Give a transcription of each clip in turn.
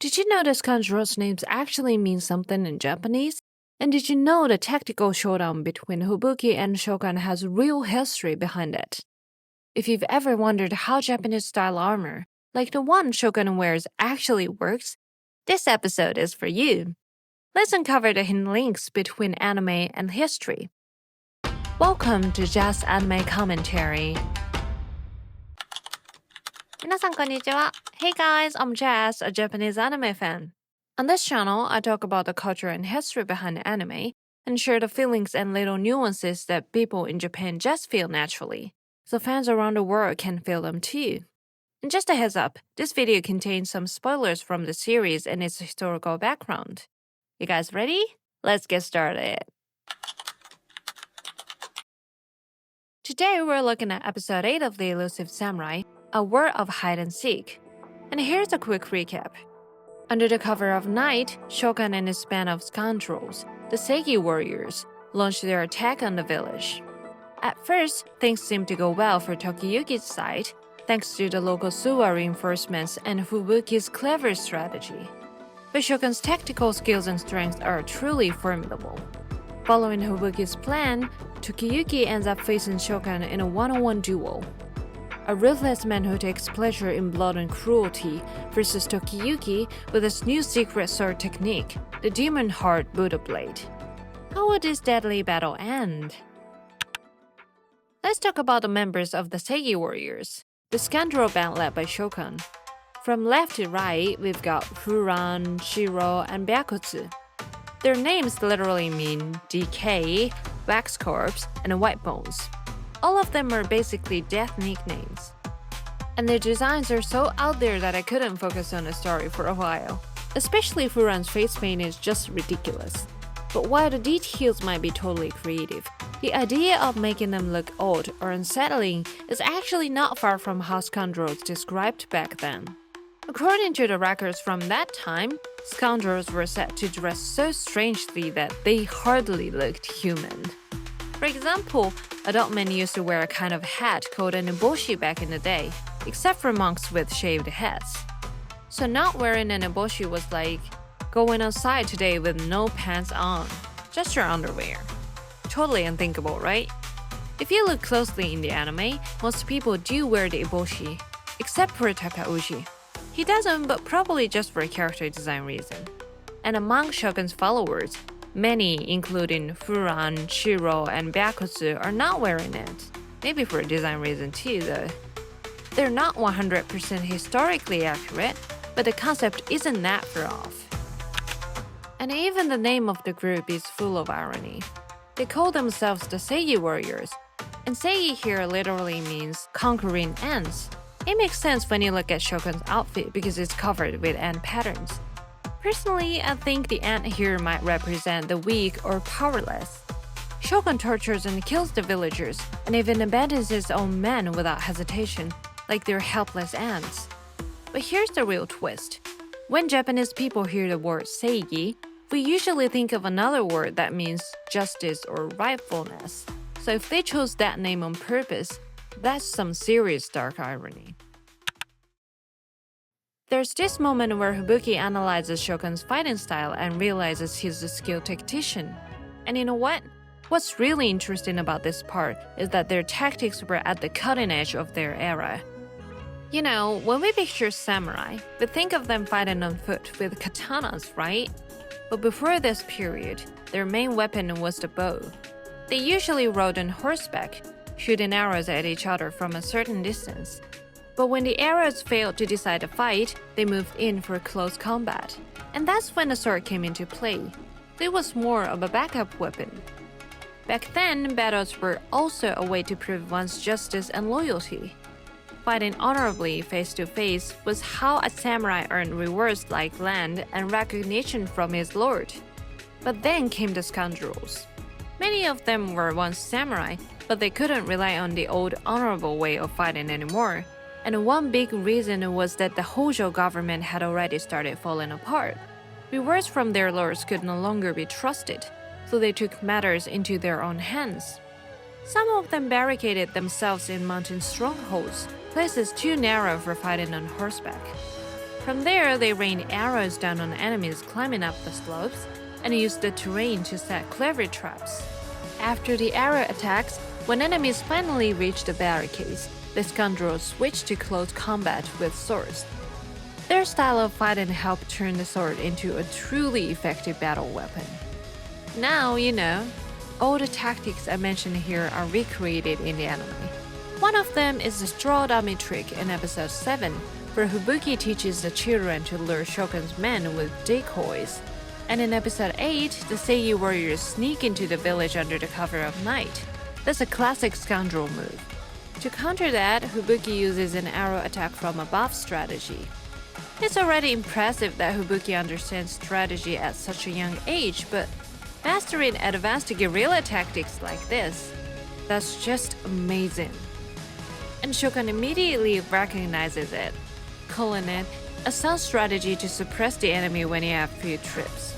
Did you know the Scoundrels names actually mean something in Japanese? And did you know the tactical showdown between Fubuki and Shōkan has real history behind it? If you've ever wondered how Japanese-style armor, like the one Shokan wears, actually works, this episode is for you. Let's uncover the hidden links between anime and history. Welcome to Jas Anime Commentary. 皆さんこんにちは. Hey guys, I'm Jas, a Japanese anime fan. On this channel, I talk about the culture and history behind anime and share the feelings and little nuances that people in Japan just feel naturally, so fans around the world can feel them too. And just a heads up, this video contains some spoilers from the series and its historical background. You guys ready? Let's get started. Today we're looking at episode 8 of the Elusive Samurai, A War of Hide and Seek. And here's a quick recap. Under the cover of night, Shokan and his band of scoundrels, the Seigi Warriors, launched their attack on the village. At first, things seemed to go well for Tokiyuki's side, thanks to the local Suwa reinforcements and Fubuki's clever strategy. But Shokan's tactical skills and strength are truly formidable. Following Fubuki's plan, Tokiyuki ends up facing Shokan in a one-on-one duel. A ruthless man who takes pleasure in blood and cruelty versus Tokiyuki with his new secret sword technique, the Demon Heart Buddha Blade. How would this deadly battle end? Let's talk about the members of the Seigi Warriors, the scoundrel band led by Shokan. From left to right, we've got Furan, Shiro, and Byakutsu. Their names literally mean decay, wax corpse, and white bones. All of them are basically death nicknames. And their designs are so out there that I couldn't focus on the story for a while. Especially Furan's face paint is just ridiculous. But while the details might be totally creative, the idea of making them look odd or unsettling is actually not far from how scoundrels described back then. According to the records from that time, scoundrels were said to dress so strangely that they hardly looked human. For example, adult men used to wear a kind of hat called an eboshi back in the day, except for monks with shaved heads. So not wearing an eboshi was like going outside today with no pants on, just your underwear. Totally unthinkable, right? If you look closely in the anime, most people do wear the eboshi, except for Takauji. He doesn't, but probably just for a character design reason. And among Shokun's followers, many, including Furan, Shiro, and Byakutsu, are not wearing it. Maybe for a design reason too, though. They're not 100% historically accurate, but the concept isn't that far off. And even the name of the group is full of irony. They call themselves the Seigi Warriors, and Seigi here literally means conquering ants. It makes sense when you look at Shokan's outfit because it's covered with ant patterns. Personally, I think the ant here might represent the weak or powerless. Shokan tortures and kills the villagers, and even abandons his own men without hesitation, like they're helpless ants. But here's the real twist. When Japanese people hear the word Seigi, we usually think of another word that means justice or rightfulness. So if they chose that name on purpose, that's some serious dark irony. There's this moment where Fubuki analyzes Shokan's fighting style and realizes he's a skilled tactician. And you know what? What's really interesting about this part is that their tactics were at the cutting edge of their era. You know, when we picture samurai, we think of them fighting on foot with katanas, right? But before this period, their main weapon was the bow. They usually rode on horseback, shooting arrows at each other from a certain distance. But when the arrows failed to decide a fight, they moved in for close combat. And that's when the sword came into play. It was more of a backup weapon. Back then, battles were also a way to prove one's justice and loyalty. Fighting honorably face to face was how a samurai earned rewards like land and recognition from his lord. But then came the scoundrels. Many of them were once samurai, but they couldn't rely on the old honorable way of fighting anymore. And one big reason was that the Hojo government had already started falling apart. Rewards from their lords could no longer be trusted, so they took matters into their own hands. Some of them barricaded themselves in mountain strongholds, places too narrow for fighting on horseback. From there, they rain arrows down on enemies climbing up the slopes and use the terrain to set clever traps. After the arrow attacks, when enemies finally reach the barricades, the scoundrels switch to close combat with swords. Their style of fighting helped turn the sword into a truly effective battle weapon. Now, all the tactics I mentioned here are recreated in the anime. One of them is the straw dummy trick in episode 7, where Fubuki teaches the children to lure Shokan's men with decoys. And in episode 8, the Seigi Warriors sneak into the village under the cover of night. That's a classic scoundrel move. To counter that, Fubuki uses an arrow attack from above strategy. It's already impressive that Fubuki understands strategy at such a young age, but mastering advanced guerrilla tactics like this, that's just amazing. And Shokan immediately recognizes it, calling it a sound strategy to suppress the enemy when you have few trips.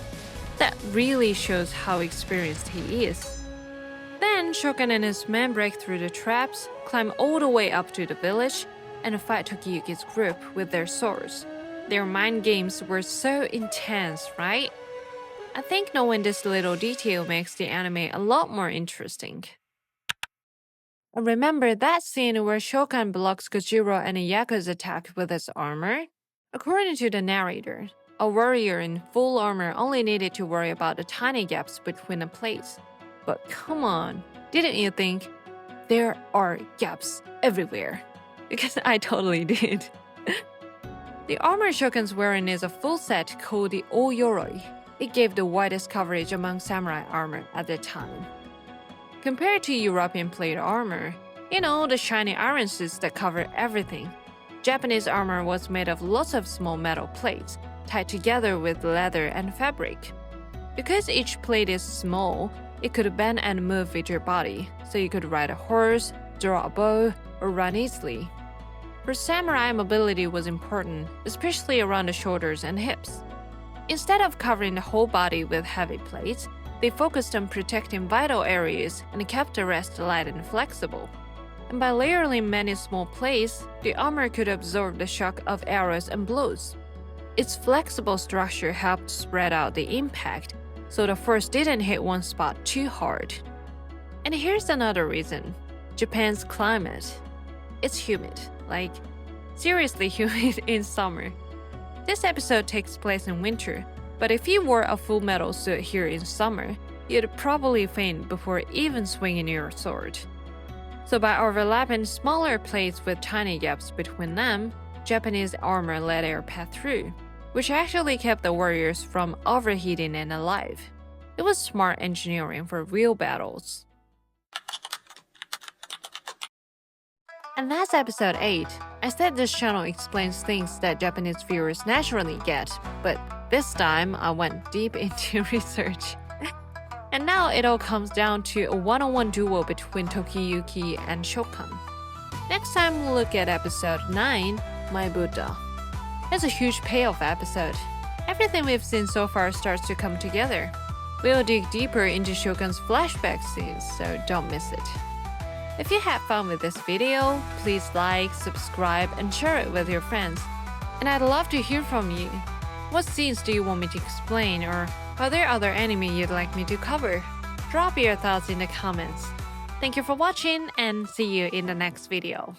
That really shows how experienced he is. Then Shokan and his men break through the traps, climb all the way up to the village, and fight Tokiyuki's group with their swords. Their mind games were so intense, right? I think knowing this little detail makes the anime a lot more interesting. Remember that scene where Shokan blocks Gojiro and Yaku's attack with his armor? According to the narrator, a warrior in full armor only needed to worry about the tiny gaps between the plates. But come on, didn't you think? There are gaps everywhere. Because I totally did. The armor Shokan's wearing is a full set called the O-Yoroi. It gave the widest coverage among samurai armor at the time. Compared to European plate armor, the shiny iron suits that cover everything, Japanese armor was made of lots of small metal plates, tied together with leather and fabric. Because each plate is small, it could bend and move with your body, so you could ride a horse, draw a bow, or run easily. For samurai, mobility was important, especially around the shoulders and hips. Instead of covering the whole body with heavy plates, they focused on protecting vital areas and kept the rest light and flexible. And by layering many small plates, the armor could absorb the shock of arrows and blows. Its flexible structure helped spread out the impact, so the force didn't hit one spot too hard. And here's another reason: Japan's climate. It's humid, like seriously humid in summer. This episode takes place in winter, but if you wore a full metal suit here in summer, you'd probably faint before even swinging your sword. So by overlapping smaller plates with tiny gaps between them, Japanese armor let air pass through, which actually kept the warriors from overheating and alive. It was smart engineering for real battles. And that's episode 8. I said this channel explains things that Japanese viewers naturally get, but this time I went deep into research. And now it all comes down to a one-on-one duel between Tokiyuki and Shokan. Next time we'll look at episode 9, My Buddha. It's a huge payoff episode. Everything we've seen so far starts to come together. We'll dig deeper into Shokan's flashback scenes, so don't miss it. If you had fun with this video, please like, subscribe, and share it with your friends. And I'd love to hear from you. What scenes do you want me to explain, or are there other anime you'd like me to cover? Drop your thoughts in the comments. Thank you for watching, and see you in the next video.